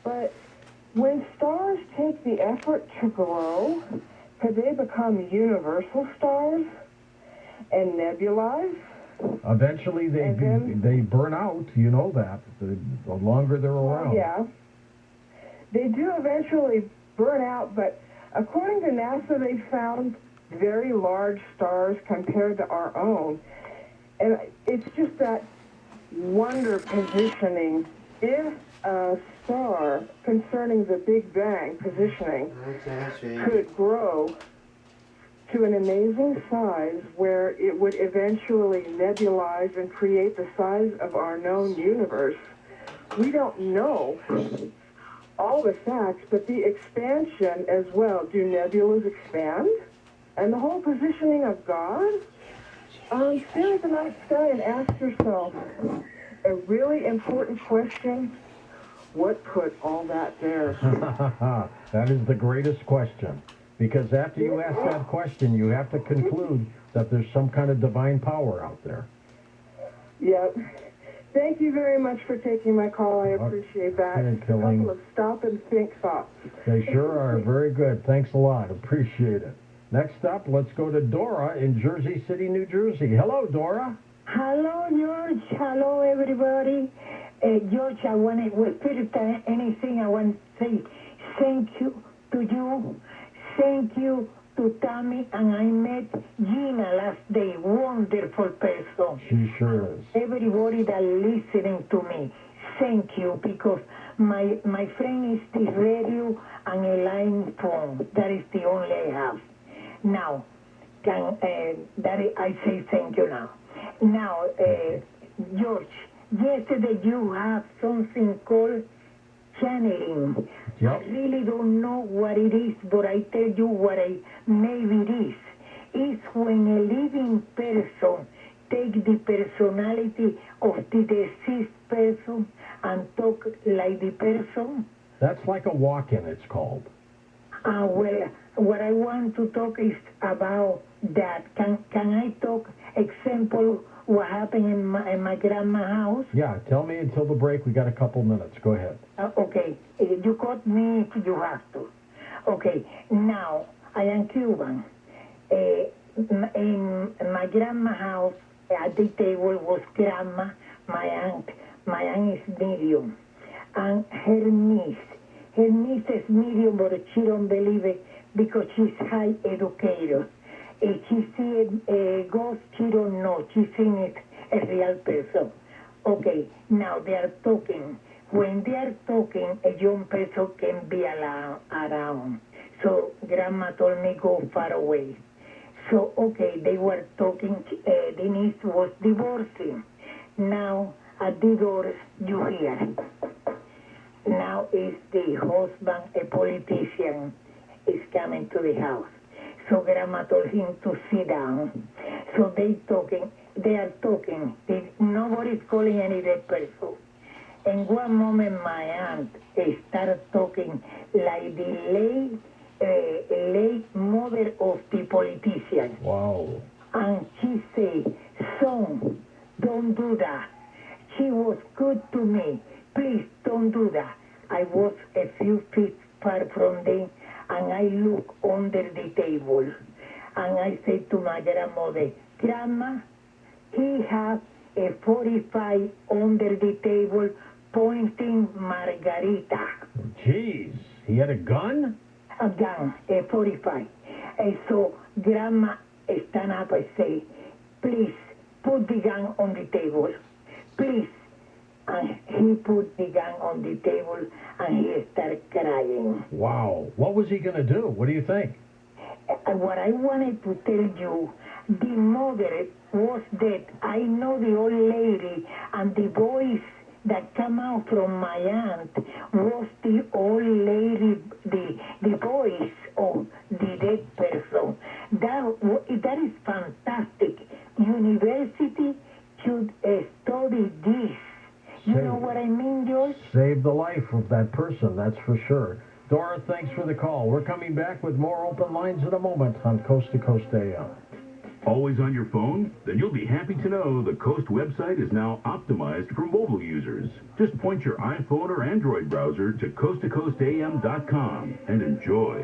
But when stars take the effort to grow, could they become universal stars and nebulize? Eventually, they burn out. You know that. The longer they're around. Yeah. They do eventually burn out, but according to NASA, they found very large stars compared to our own. And it's just that wonder positioning. If a star concerning the Big Bang positioning could grow to an amazing size where it would eventually nebulize and create the size of our known universe, we don't know all the facts, but the expansion as well. Do nebulas expand? And the whole positioning of God? Stare at the night sky and ask yourself a really important question. What put all that there? That is the greatest question. Because after you ask that question, you have to conclude that there's some kind of divine power out there. Yep. Thank you very much for taking my call. I appreciate that. A couple of stop and think thoughts. They sure are. Very good. Thanks a lot. Appreciate it. Next up, let's go to Dora in Jersey City, New Jersey. Hello, Dora. Hello, George. Hello, everybody. George, I want to, first anything, I want to say thank you to you. Thank you to Tammy, and I met Gina last day. Wonderful person. She sure is. Everybody that listening to me, thank you, because my friend is this radio and a line phone. That is the only I have. Now, I say thank you now. Now, George, yesterday you have something called channeling. Yep. I really don't know what it is, but I tell you what maybe it is. It's when a living person takes the personality of the deceased person and talk like the person. That's like a walk-in, it's called. Well, what I want to talk is about that. Can I talk example what happened in my grandma's house? Yeah, tell me until the break. We got a couple minutes. Go ahead. Okay, you got me if you have to. Okay, now I am Cuban. In my grandma's house, at the table was grandma, my aunt. My aunt is medium, and her niece. Her niece is medium, but she don't believe it because she's high educated. If she see a ghost, she don't know. She seen it a real person. Okay, now they are talking. When they are talking, a young person can be around. So grandma told me go far away. So, okay, they were talking. The niece was divorcing. Now, at the doors, you hear. Now is the husband, a politician, is coming to the house. So grandma told him to sit down. So they are talking. Nobody's calling any dead person. And one moment my aunt started talking like the late mother of the politician. Wow. And she said, son, don't do that. She was good to me. Please don't do that. I was a few feet far from them, and I look under the table. And I said to my grandmother, Grandma, he has a 45 under the table pointing Margarita. Jeez, he had a gun? A gun, a 45. And so Grandma stand up and say, please put the gun on the table. Please. And he put the gun on the table and he started crying. Wow. What was he going to do? What do you think? What I wanted to tell you, the mother was dead. I know the old lady, and the voice that came out from my aunt was the old lady, the voice of the dead person. That is fantastic. University should study this. You know what I mean, George? Save the life of that person, that's for sure. Dora, thanks for the call. We're coming back with more open lines in a moment on Coast to Coast AM. Always on your phone? Then you'll be happy to know the Coast website is now optimized for mobile users. Just point your iPhone or Android browser to coasttocoastam.com and enjoy.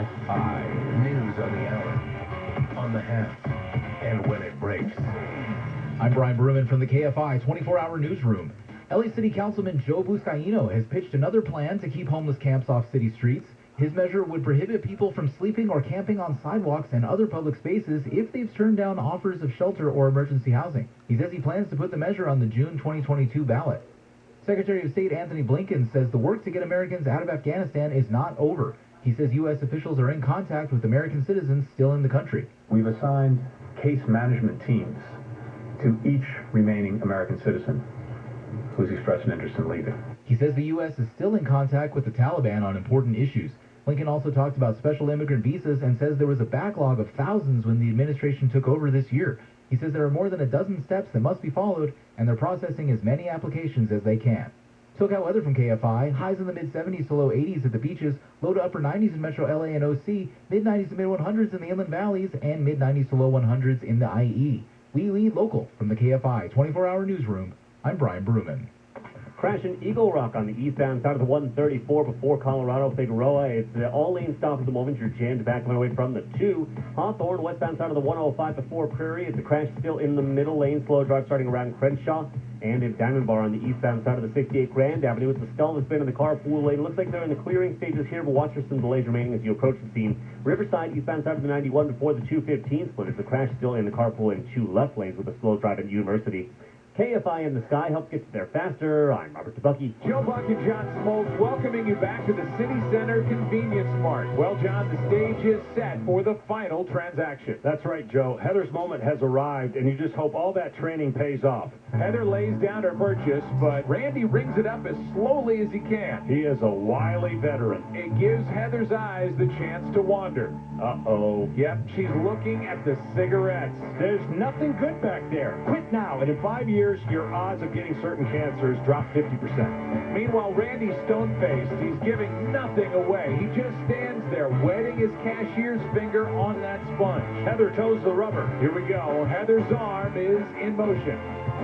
Kfi News on the hour, on the half, and when it breaks. I'm Brian Bruman from the KFI 24-hour newsroom. LA City Councilman Joe Buscaino has pitched another plan to keep homeless camps off city streets. His measure would prohibit people from sleeping or camping on sidewalks and other public spaces if they've turned down offers of shelter or emergency housing. He says he plans to put the measure on the June 2022 ballot. Secretary of State Anthony Blinken says the work to get Americans out of Afghanistan is not over. He says U.S. officials are in contact with American citizens still in the country. We've assigned case management teams to each remaining American citizen who's expressed an interest in leaving. He says the U.S. is still in contact with the Taliban on important issues. Blinken also talked about special immigrant visas and says there was a backlog of thousands when the administration took over this year. He says there are more than a dozen steps that must be followed, and they're processing as many applications as they can. SoCal weather from KFI, highs in the mid-70s to low 80s at the beaches, low to upper 90s in metro LA and OC, mid-90s to mid-100s in the inland valleys, and mid-90s to low 100s in the IE. We lead local from the KFI 24-hour newsroom. I'm Brian Bruman. Crash in Eagle Rock on the eastbound side of the 134 before Colorado Figueroa. It's all lane stop at the moment. You're jammed back away from the 2. Hawthorne, westbound side of the 105 before Prairie. It's a crash still in the middle lane. Slow drive starting around Crenshaw. And in Diamond Bar on the eastbound side of the 68 Grand Avenue. It's a stall that's been in the carpool lane. Looks like they're in the clearing stages here, but watch for some delays remaining as you approach the scene. Riverside, eastbound side of the 91 before the 215 split. It's a crash still in the carpool lane. 2 left lanes with a slow drive at University. KFI in the sky helps get you there faster. I'm Robert DeBucky. Joe Buck and John Smoltz welcoming you back to the City Center Convenience Mart. Well, John, the stage is set for the final transaction. That's right, Joe. Heather's moment has arrived, and you just hope all that training pays off. Heather lays down her purchase, but Randy rings it up as slowly as he can. He is a wily veteran. It gives Heather's eyes the chance to wander. Uh-oh. Yep, she's looking at the cigarettes. There's nothing good back there. Quit now, and in 5 years, your odds of getting certain cancers drop 50%. Meanwhile, Randy's stone-faced. He's giving nothing away. He just stands there, wetting his cashier's finger on that sponge. Heather toes the rubber. Here we go. Heather's arm is in motion.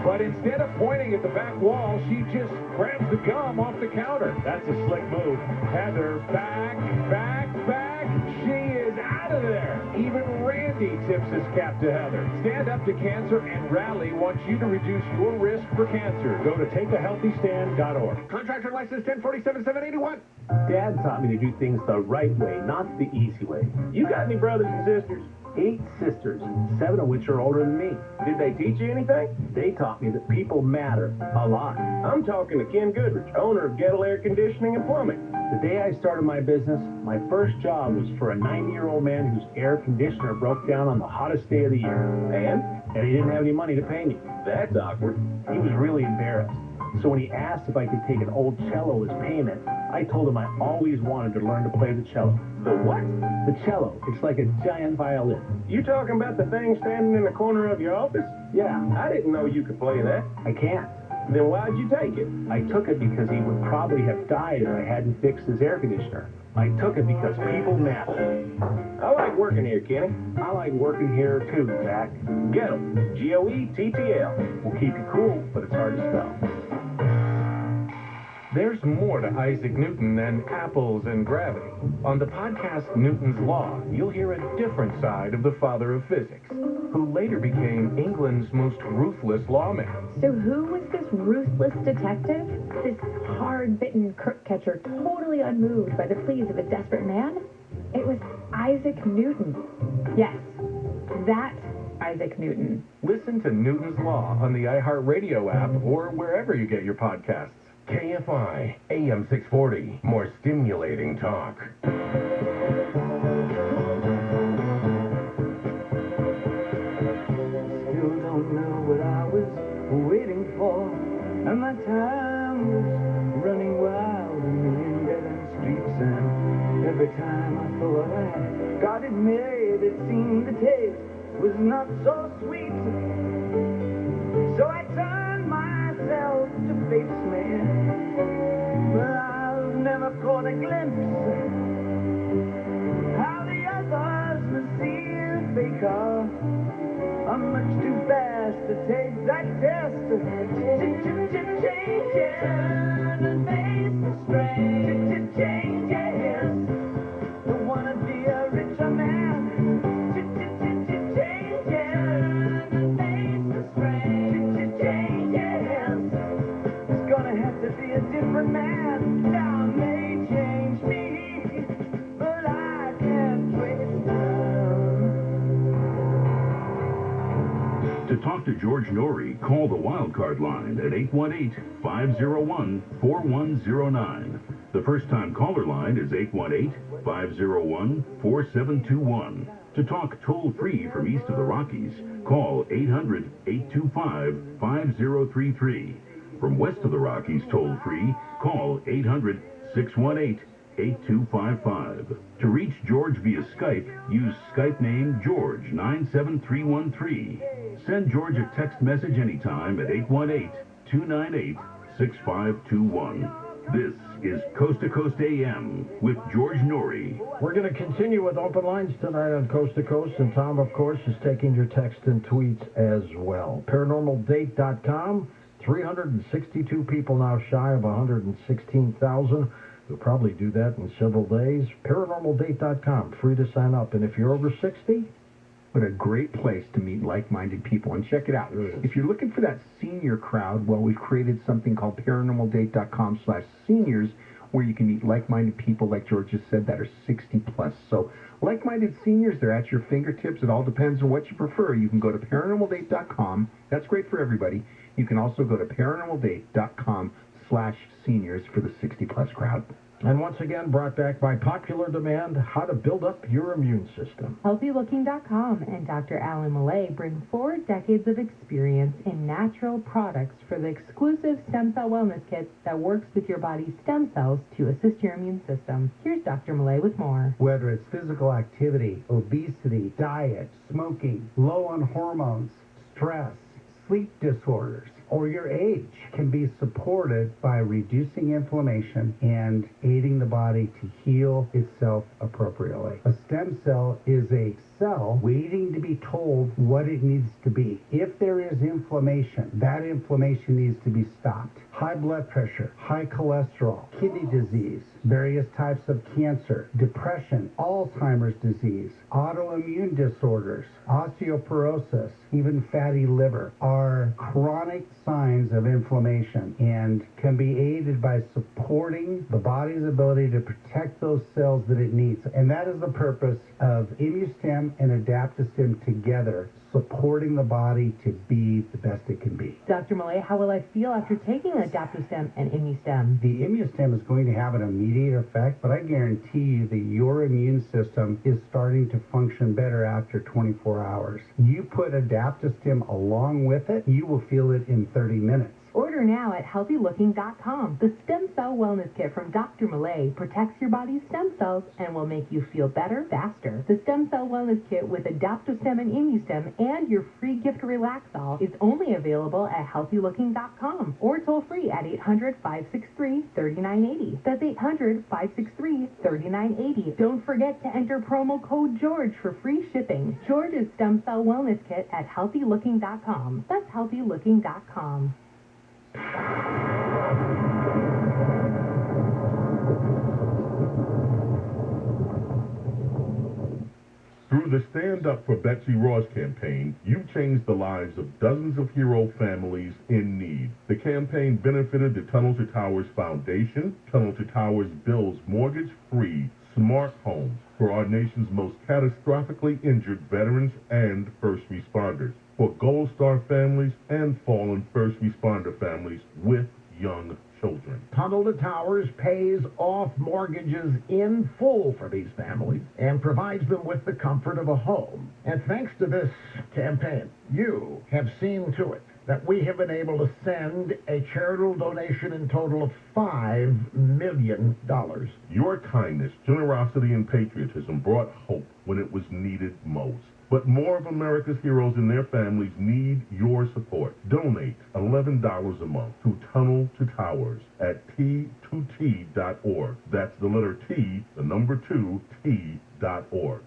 But instead of pointing at the back wall, she just grabs the gum off the counter. That's a slick move. Heather, back. She is out of there. Even Randy tips his cap to Heather. Stand Up to Cancer and Rally wants you to reduce your risk for cancer. Go to takeahealthystand.org. Contractor license 1047781. Dad taught me to do things the right way, not the easy way. You got any brothers and sisters? 8 sisters, 7 of which are older than me. Did they teach you anything? They taught me that people matter a lot. I'm talking to Ken Goodrich, owner of Gettle Air Conditioning and Plumbing. The day I started my business, my first job was for a 90-year-old man whose air conditioner broke down on the hottest day of the year. And he didn't have any money to pay me. That's awkward. He was really embarrassed. So when he asked if I could take an old cello as payment, I told him I always wanted to learn to play the cello. The what? The cello. It's like a giant violin. You talking about the thing standing in the corner of your office? Yeah. I didn't know you could play that. I can't. Then why'd you take it? I took it because he would probably have died if I hadn't fixed his air conditioner. I took it because people matter. I like working here, Kenny. I like working here too, Zach. Gettle. Goettl. We'll keep you cool, but it's hard to spell. There's more to Isaac Newton than apples and gravity. On the podcast Newton's Law, you'll hear a different side of the father of physics, who later became England's most ruthless lawman. So who was this ruthless detective? This hard-bitten crook catcher, totally unmoved by the pleas of a desperate man? It was Isaac Newton. Yes, that Isaac Newton. Listen to Newton's Law on the iHeartRadio app or wherever you get your podcasts. KFI AM 640. More stimulating talk. Still don't know what I was waiting for, and my time was running wild in the dead-end streets, and every time I thought I had got it made, it seemed the taste was not so sweet. So I turned myself to face me, but I've never caught a glimpse how the others must see if they are. I'm much too fast to take that test. Changes, turn and face the strain. Changes, don't wanna be a richer man. Changes, turn and face the strain. Changes, it's gonna have to be a different man. Time may change me, but I can't waste time. To talk to George Norrie, call the Wildcard line at 818-501-4109. The first-time caller line is 818-501-4721. To talk toll-free from east of the Rockies, call 800-825-5033. From west of the Rockies toll-free, call 800-618-8255. To reach George via Skype, use Skype name George97313. Send George a text message anytime at 818-298-6521. This is Coast to Coast AM with George Norrie. We're going to continue with open lines tonight on Coast to Coast, and Tom, of course, is taking your text and tweets as well. ParanormalDate.com, 362 people now shy of 116,000. We'll probably do that in several days. ParanormalDate.com, free to sign up. And if you're over 60, what a great place to meet like-minded people. And check it out. If you're looking for that senior crowd, well, we've created something called ParanormalDate.com/seniors, where you can meet like-minded people, like George just said, that are 60 plus. So like-minded seniors, they're at your fingertips. It all depends on what you prefer. You can go to ParanormalDate.com. That's great for everybody. You can also go to ParanormalDate.com/seniors for the 60 plus crowd. And once again, brought back by popular demand, how to build up your immune system. HealthyLooking.com and Dr. Alan Millay bring 4 decades of experience in natural products for the exclusive stem cell wellness kit that works with your body's stem cells to assist your immune system. Here's Dr. Millay with more. Whether it's physical activity, obesity, diet, smoking, low on hormones, stress, sleep disorders, or your age can be supported by reducing inflammation and aiding the body to heal itself appropriately. A stem cell is a cell waiting to be told what it needs to be. If there is inflammation, that inflammation needs to be stopped. High blood pressure, high cholesterol, kidney disease, various types of cancer, depression, Alzheimer's disease, autoimmune disorders, osteoporosis, even fatty liver are chronic signs of inflammation and can be aided by supporting the body's ability to protect those cells that it needs. And that is the purpose of ImmuStem and AdaptoStem together, supporting the body to be the best it can be. Dr. Millay, how will I feel after taking AdaptoStem and ImmuStem? The ImmuStem is going to have an immediate effect, but I guarantee you that your immune system is starting to function better after 24 hours. You put AdaptoStem along with it, you will feel it in 30 minutes. Order now at HealthyLooking.com. The Stem Cell Wellness Kit from Dr. Millay protects your body's stem cells and will make you feel better faster. The Stem Cell Wellness Kit with AdaptoStem and ImmuStem and your free gift Relaxol is only available at HealthyLooking.com or toll free at 800-563-3980. That's 800-563-3980. Don't forget to enter promo code GEORGE for free shipping. George's Stem Cell Wellness Kit at HealthyLooking.com. That's HealthyLooking.com. Through the Stand Up for Betsy Ross campaign, you've changed the lives of dozens of hero families in need. The campaign benefited the Tunnel to Towers Foundation. Tunnel to Towers builds mortgage-free, smart homes for our nation's most catastrophically injured veterans and first responders, for Gold Star families and fallen first responder families with young children. Tunnel to Towers pays off mortgages in full for these families and provides them with the comfort of a home. And thanks to this campaign, you have seen to it that we have been able to send a charitable donation in total of $5 million. Your kindness, generosity, and patriotism brought hope when it was needed most. But more of America's heroes and their families need your support. Donate $11 a month to Tunnel to Towers at T2T.org. That's the letter T, the number 2, T.org.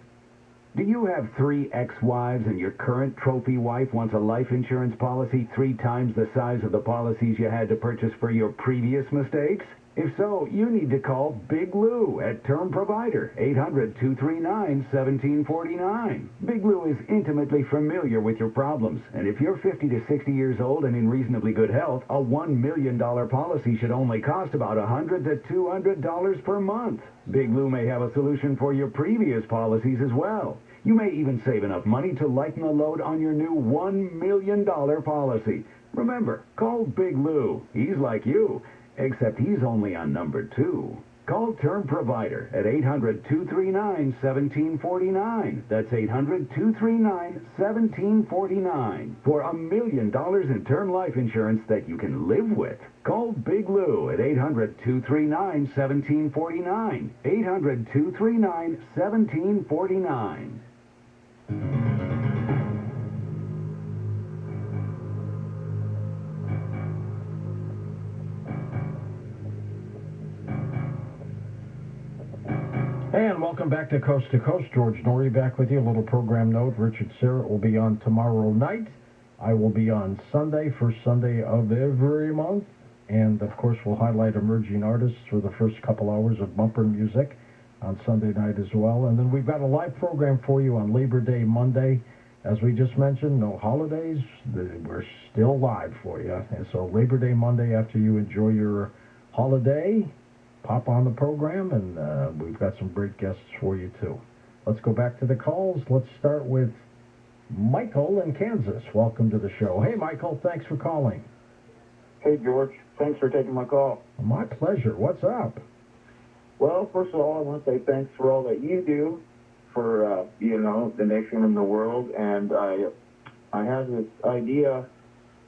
Do you have 3 ex-wives and your current trophy wife wants a life insurance policy 3 times the size of the policies you had to purchase for your previous mistakes? If so, you need to call Big Lou at Term Provider, 800-239-1749. Big Lou is intimately familiar with your problems, and if you're 50 to 60 years old and in reasonably good health, a $1 million policy should only cost about $100 to $200 per month. Big Lou may have a solution for your previous policies as well. You may even save enough money to lighten the load on your new $1 million policy. Remember, call Big Lou. He's like you, except he's only on number 2. Call Term Provider at 800-239-1749. That's 800-239-1749 for $1 million in term life insurance that you can live with. Call Big Lou at 800-239-1749. 800-239-1749. And welcome back to Coast. George Norrie back with you. A little program note. Richard Syrett will be on tomorrow night. I will be on Sunday, first Sunday of every month. And, of course, we'll highlight emerging artists for the first couple hours of bumper music on Sunday night as well. And then we've got a live program for you on Labor Day Monday. As we just mentioned, no holidays. We're still live for you. And so Labor Day Monday, after you enjoy your holiday, pop on the program, and we've got some great guests for you, too. Let's go back to the calls. Let's start with Michael in Kansas. Welcome to the show. Hey, Michael, thanks for calling. Hey, George. Thanks for taking my call. My pleasure. What's up? Well, first of all, I want to say thanks for all that you do for, the nation and the world. And I have this idea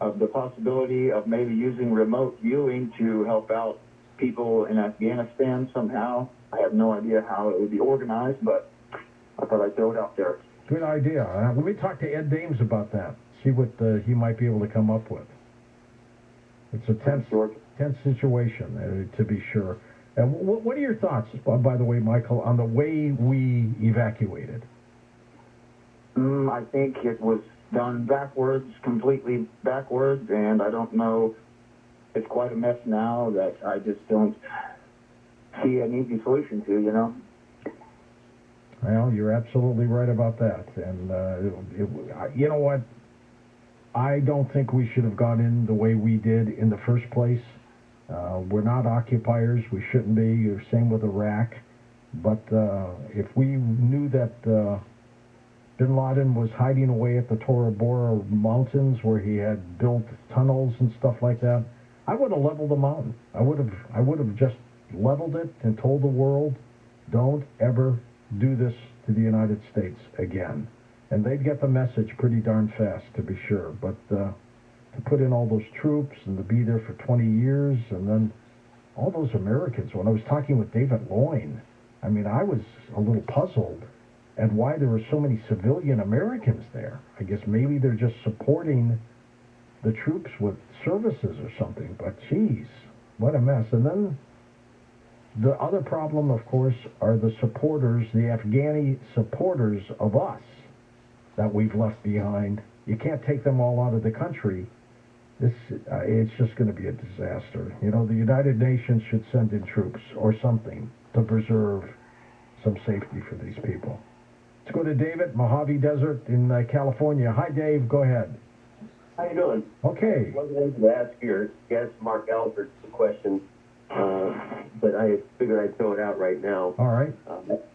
of the possibility of maybe using remote viewing to help out people in Afghanistan somehow. I have no idea how it would be organized, but I thought I'd throw it out there. Good idea. Let me talk to Ed Dames about that. See what he might be able to come up with. It's a tense situation, to be sure. And what are your thoughts, by the way, Michael, on the way we evacuated? I think it was done backwards, completely backwards, and I don't know. It's quite a mess now that I just don't see an easy solution to, Well, you're absolutely right about that. And you know what? I don't think we should have gone in the way we did in the first place. We're not occupiers. We shouldn't be. Same with Iraq. But if we knew that bin Laden was hiding away at the Tora Bora Mountains where he had built tunnels and stuff like that, I would have leveled the mountain. I would have just leveled it and told the world, don't ever do this to the United States again. And they'd get the message pretty darn fast, to be sure. But to put in all those troops and to be there for 20 years, and then all those Americans, when I was talking with David Loyne, I mean, I was a little puzzled at why there were so many civilian Americans there. I guess maybe they're just supporting the troops with services or something, but geez, what a mess. And then the other problem, of course, are the supporters, the Afghani supporters of us that we've left behind. You can't take them all out of the country. It's just going to be a disaster. The United Nations should send in troops or something to preserve some safety for these people. Let's go to David, Mojave Desert in California. Hi, Dave. Go ahead. How you doing? Okay. I wasn't able to ask your guest, Mark Albert, a question, but I figured I'd throw it out right now. All right.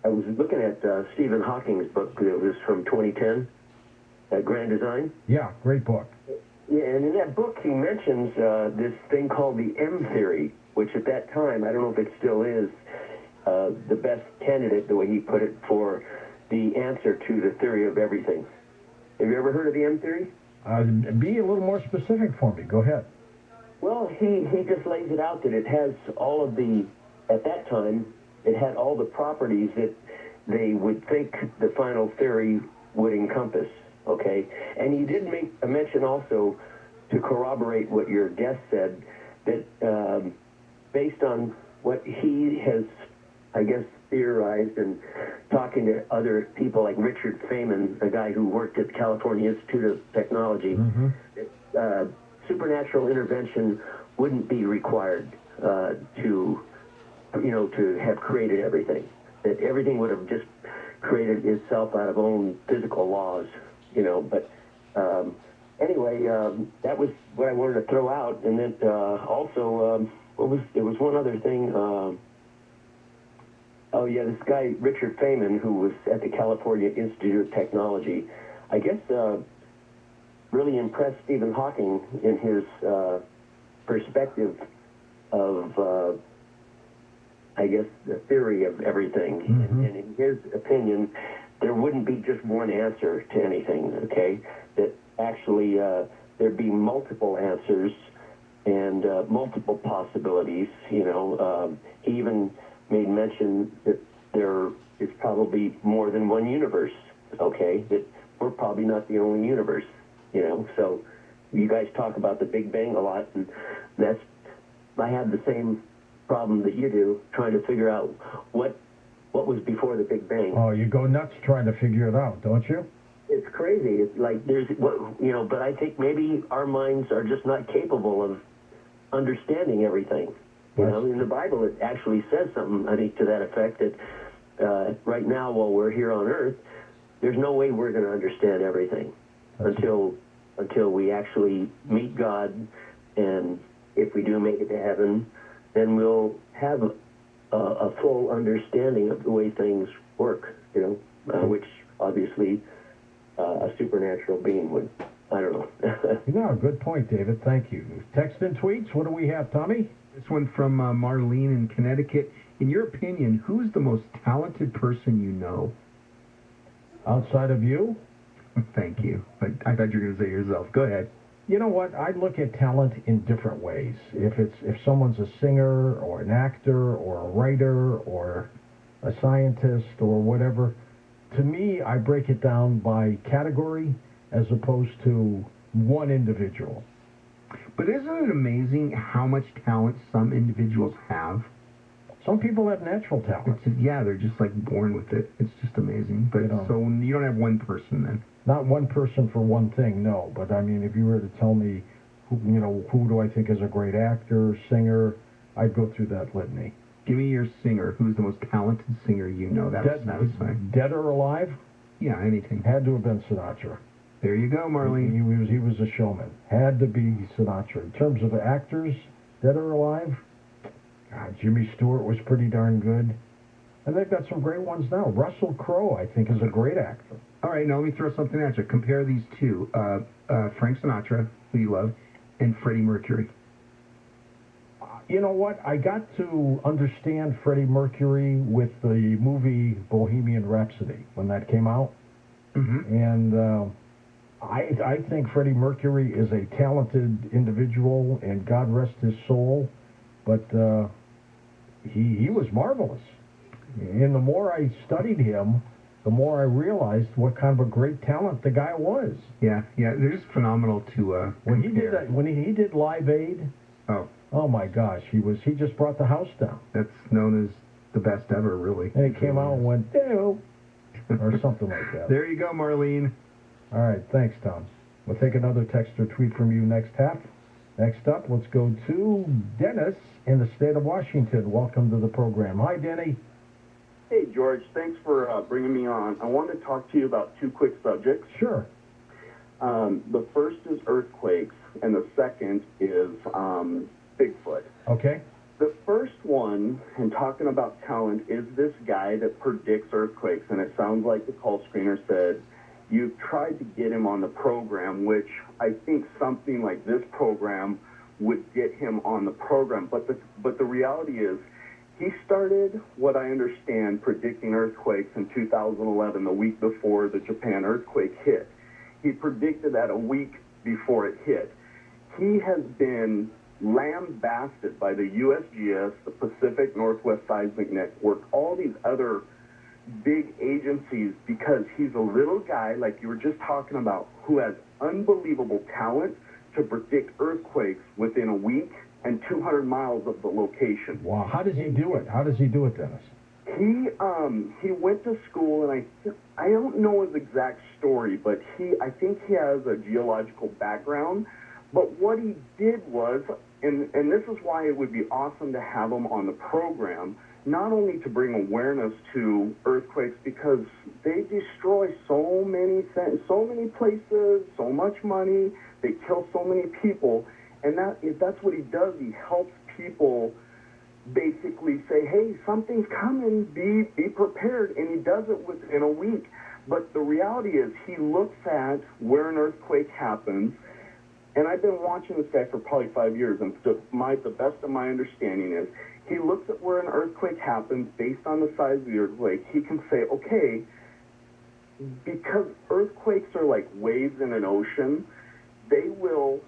I was looking at Stephen Hawking's book. It was from 2010, Grand Design. Yeah, great book. Yeah, and in that book he mentions this thing called the M theory. which at that time, I don't know if it still is, the best candidate, the way he put it, for the answer to the theory of everything. Have you ever heard of the M theory? Be a little more specific for me. Go ahead. Well, he just lays it out that it has all of the, at that time, it had all the properties that they would think the final theory would encompass, okay? And he did make a mention also, to corroborate what your guest said, that based on what he has, I guess, theorized and talking to other people like Richard Feynman, a guy who worked at the California Institute of Technology, supernatural intervention wouldn't be required to have created everything. That everything would have just created itself out of own physical laws, But anyway, that was what I wanted to throw out. And then also, there was one other thing. This guy, Richard Feynman, who was at the California Institute of Technology, I guess really impressed Stephen Hawking in his perspective of, I guess, the theory of everything. And in his opinion, there wouldn't be just one answer to anything, okay? That actually there'd be multiple answers and multiple possibilities, He even made mention that there is probably more than one universe, okay? That we're probably not the only universe, So you guys talk about the Big Bang a lot, and I have the same problem that you do, trying to figure out what was before the Big Bang. Oh, you go nuts trying to figure it out, don't you? It's crazy. It's like but I think maybe our minds are just not capable of understanding everything. In the Bible, it actually says something, I think, to that effect, that right now, while we're here on Earth, there's no way we're going to understand everything until we actually meet God, and if we do make it to heaven, then we'll have a full understanding of the way things work, which obviously a supernatural being would. I don't know. Good point, David. Thank you. Text and tweets. What do we have, Tommy? This one from Marlene in Connecticut. In your opinion, who's the most talented person you know? Outside of you? Thank you. But I thought you were going to say yourself. Go ahead. You know what? I look at talent in different ways. If someone's a singer or an actor or a writer or a scientist or whatever, to me, I break it down by category as opposed to one individual. But isn't it amazing how much talent some individuals have? Some people have natural talent. They're just like born with it. It's just amazing. But so you don't have one person then? Not one person for one thing, no. But I mean, if you were to tell me, who do I think is a great actor, singer, I'd go through that litany. Give me your singer. Who's the most talented singer you know? That's satisfying. Dead or alive? Yeah, anything. Had to have been Sinatra. There you go, Marlene. He was a showman. Had to be Sinatra. In terms of actors, dead or alive, God, Jimmy Stewart was pretty darn good. And they've got some great ones now. Russell Crowe, I think, is a great actor. All right, now let me throw something at you. Compare these two. Frank Sinatra, who you love, and Freddie Mercury. You know what? I got to understand Freddie Mercury with the movie Bohemian Rhapsody when that came out. And I think Freddie Mercury is a talented individual, and God rest his soul, but he was marvelous. And the more I studied him, the more I realized what kind of a great talent the guy was. Yeah, they're just phenomenal to when he did Live Aid. Oh my gosh, he just brought the house down. That's known as the best ever, really. And he came out and went, ew, or something like that. There you go, Marlene. All right, thanks, Tom. We'll take another text or tweet from you next half. Next up, let's go to Dennis in the state of Washington. Welcome to the program. Hi, Denny. Hey, George. Thanks for bringing me on. I wanted to talk to you about two quick subjects. Sure. The first is earthquakes, and the second is Bigfoot. Okay. The first one, and talking about talent, is this guy that predicts earthquakes, and it sounds like the call screener said you've tried to get him on the program, which I think something like this program would get him on the program. But the reality is, he started, what I understand, predicting earthquakes in 2011, the week before the Japan earthquake hit. He predicted that a week before it hit. He has been lambasted by the USGS, the Pacific Northwest Seismic Network, all these other big agencies, because he's a little guy, like you were just talking about, who has unbelievable talent to predict earthquakes within a week and 200 miles of the location. Wow, how does he do it? How does he do it, Dennis? He went to school, and I don't know his exact story, but I think he has a geological background. But what he did was, and this is why it would be awesome to have him on the program, not only to bring awareness to earthquakes, because they destroy so many things, so many places, so much money, they kill so many people, and that's what he does. He helps people basically say, hey, something's coming, be prepared, and he does it within a week. But the reality is, he looks at where an earthquake happens, and I've been watching this guy for probably 5 years, and the best of my understanding is, he looks at where an earthquake happens based on the size of the earthquake. He can say, okay, because earthquakes are like waves in an ocean, they will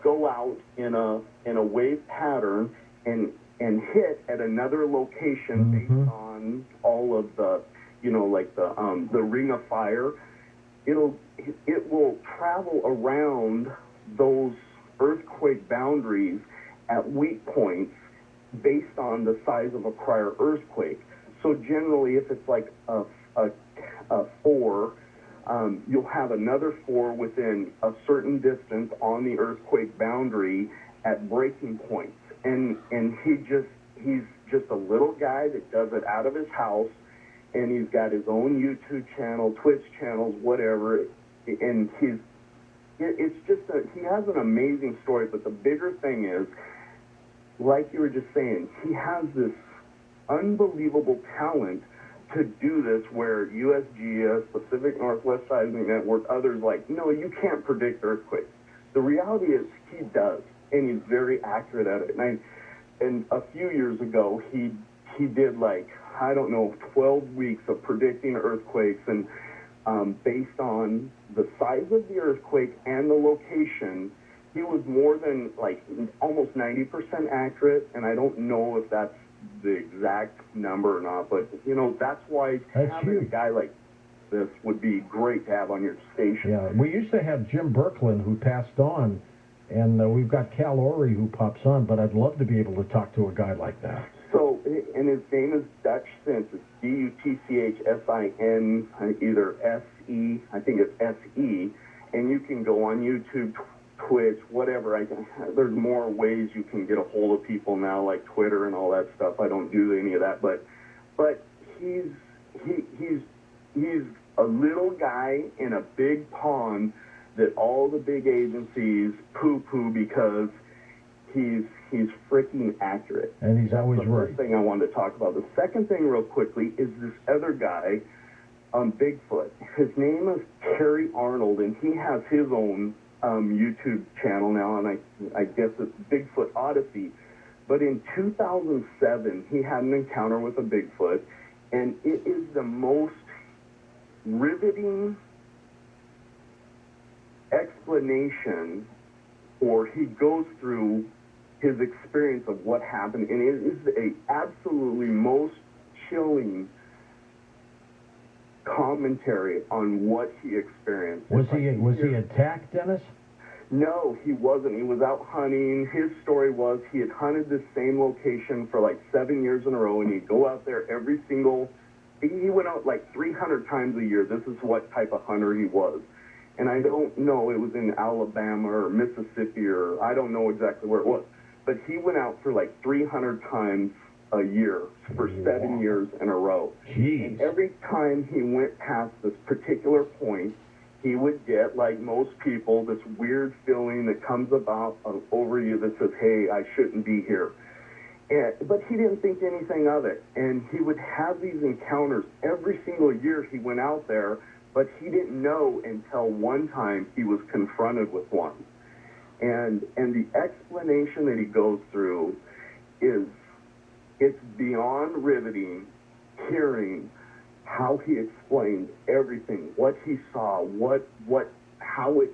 go out in a wave pattern and hit at another location based on all of the, like the ring of fire. It will travel around those earthquake boundaries at weak points based on the size of a prior earthquake. So generally, if it's like a 4, you'll have another 4 within a certain distance on the earthquake boundary at breaking points. And he's just a little guy that does it out of his house, and he's got his own YouTube channel, Twitch channels, whatever. And he has an amazing story. But the bigger thing is, like you were just saying, he has this unbelievable talent to do this, where USGS, Pacific Northwest Seismic Network, others like, no, you can't predict earthquakes. The reality is he does, and he's very accurate at it. And a few years ago, he did 12 weeks of predicting earthquakes, and based on the size of the earthquake and the location, he was more than almost 90% accurate, and I don't know if that's the exact number or not, but that's why having a guy like this would be great to have on your station. Yeah, we used to have Jim Birkeland, who passed on, and we've got Cal Orey, who pops on, but I'd love to be able to talk to a guy like that. So, and his name is Dutch Sense. It's DUTCHSIN, either SE, I think it's SE, and you can go on YouTube, Twitch, whatever. There's more ways you can get a hold of people now, like Twitter and all that stuff. I don't do any of that, but he's a little guy in a big pond that all the big agencies poo-poo because he's freaking accurate. And he's always right. That's the first thing I wanted to talk about. The second thing, real quickly, is this other guy on Bigfoot. His name is Kerry Arnold, and he has his own YouTube channel now, and I guess it's Bigfoot Odyssey. But in 2007, he had an encounter with a Bigfoot, and it is the most riveting explanation, or he goes through his experience of what happened, and it is a absolutely most chilling commentary on what he experienced. Was he attacked, Dennis? No, he wasn't. He was out hunting. His story was he had hunted the same location for 7 years in a row, and he'd go out there he went out 300 times a year. This is what type of hunter he was. And I don't know, it was in Alabama or Mississippi, or I don't know exactly where it was. But he went out for 300 times a year for 7 years in a row. Jeez. And every time he went past this particular point, he would get, like most people, this weird feeling that comes about over you that says, hey, I shouldn't be here. But he didn't think anything of it. And he would have these encounters every single year he went out there, but he didn't know until one time he was confronted with one. And the explanation that he goes through it's beyond riveting hearing how he explained everything, what he saw, how it,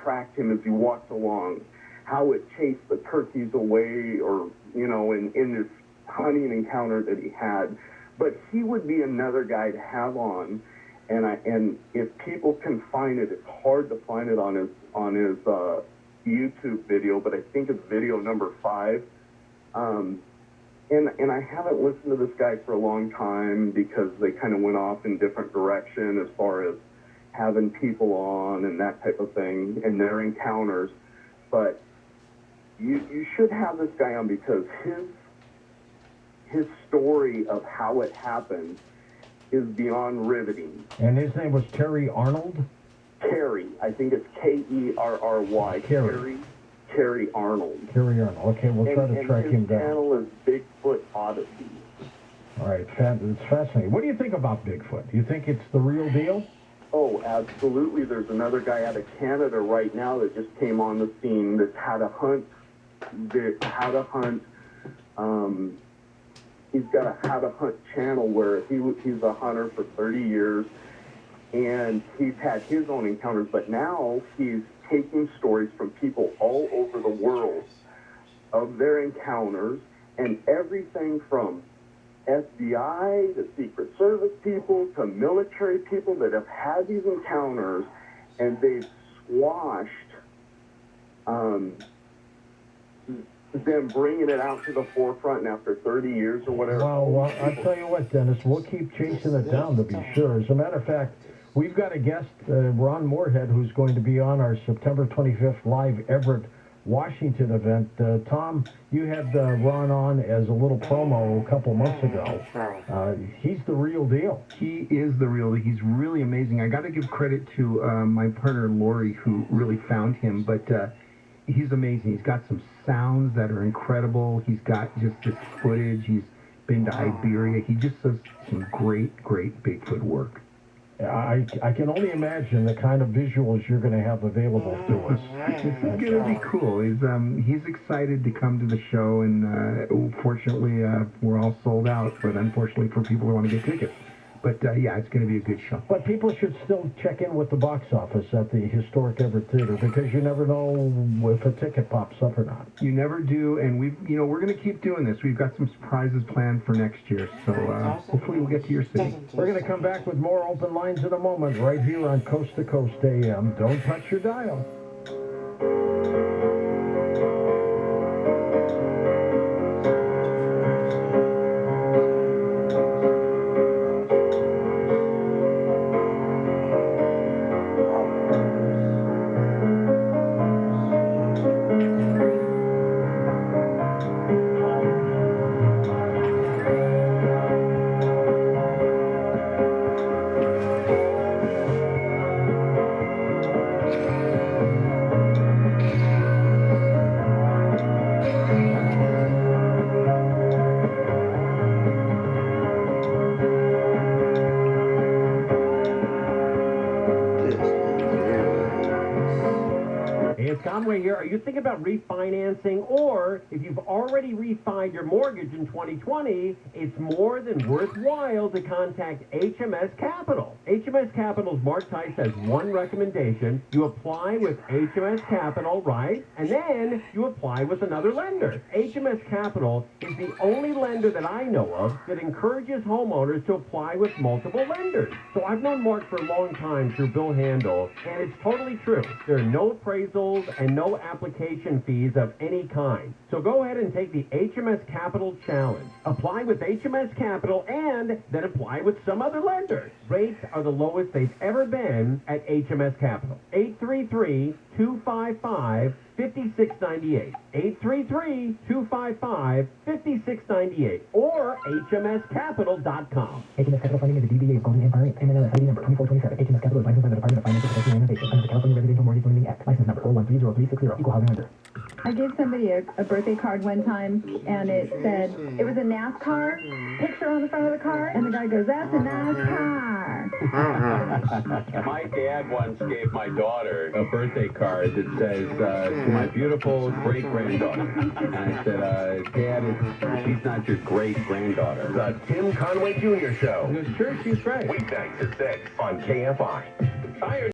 tracked him as he walked along, how it chased the turkeys away, or, in this hunting encounter that he had. But he would be another guy to have on, and if people can find it, it's hard to find it on his YouTube video, but I think it's video number 5. And I haven't listened to this guy for a long time because they kind of went off in different direction as far as having people on and that type of thing and their encounters. But you should have this guy on because his story of how it happened is beyond riveting. And his name was Terry Arnold? Kerry. I think it's Kerry. Kerry Arnold. Kerry Arnold. Okay, we'll try to track him down. His channel is Bigfoot Odyssey. All right, it's fascinating. What do you think about Bigfoot? Do you think it's the real deal? Oh, absolutely. There's another guy out of Canada right now that just came on the scene that's how to hunt. He's got a how to hunt channel where he's a hunter for 30 years, and he's had his own encounters, but now he's taking stories from people all over the world of their encounters, and everything from FBI to Secret Service people to military people that have had these encounters, and they've squashed them bringing it out to the forefront after 30 years or whatever. Well, I'll tell you what, Dennis, we'll keep chasing it down to be sure. As a matter of fact, we've got a guest, Ron Moorhead, who's going to be on our September 25th live Everett, Washington event. Tom, you had Ron on as a little promo a couple months ago. He's the real deal. He is the real deal. He's really amazing. I got to give credit to my partner, Lori, who really found him, but he's amazing. He's got some sounds that are incredible. He's got just this footage. He's been to Iberia. He just does some great Bigfoot work. I can only imagine the kind of visuals you're going to have available to us. It's going to be cool. He's excited to come to the show, and fortunately, we're all sold out, but unfortunately for people who want to get tickets. But, yeah, it's going to be a good show. But people should still check in with the box office at the historic Everett Theater because you never know if a ticket pops up or not. You never do, and we're going to keep doing this. We've got some surprises planned for next year, so hopefully we'll get to your city. We're going to come back with more open lines in a moment right here on Coast to Coast AM. Don't touch your dial. Here, are you thinking about refinancing, or if you've already refied your mortgage in 2020, it's more than worthwhile to contact HMS Capital. HMS Capital's Mark Tice has one recommendation. You apply with HMS Capital, right? And then you apply with another lender. HMS Capital is the only lender that I know of that encourages homeowners to apply with multiple lenders. So I've known Mark for a long time through Bill Handel, and it's totally true. There are no appraisals and no application fees of any kind. So go ahead and take the HMS Capital Challenge. Apply with HMS Capital and then apply with some other lender. Rates are the lowest they've ever been at HMS Capital. 833-255-5698. 833-255-5698 or hmscapital.com. HMS Capital Funding is a DBA of Golden Empire, NMLS ID number 2427. HMS Capital is licensed by the Department of Financial Protection and Innovation under the California Residential Mortgage Lending Act. License number 0130360. Equal housing lender. I gave somebody a birthday card one time, and it said, it was a NASCAR picture on the front of the card, and the guy goes, that's a NASCAR. My dad once gave my daughter a birthday card that says, to my beautiful great-granddaughter. And I said, Dad, she's not your great-granddaughter. The Tim Conway Jr. Show. It's true, she's right. Weeknights at 6 on KFI.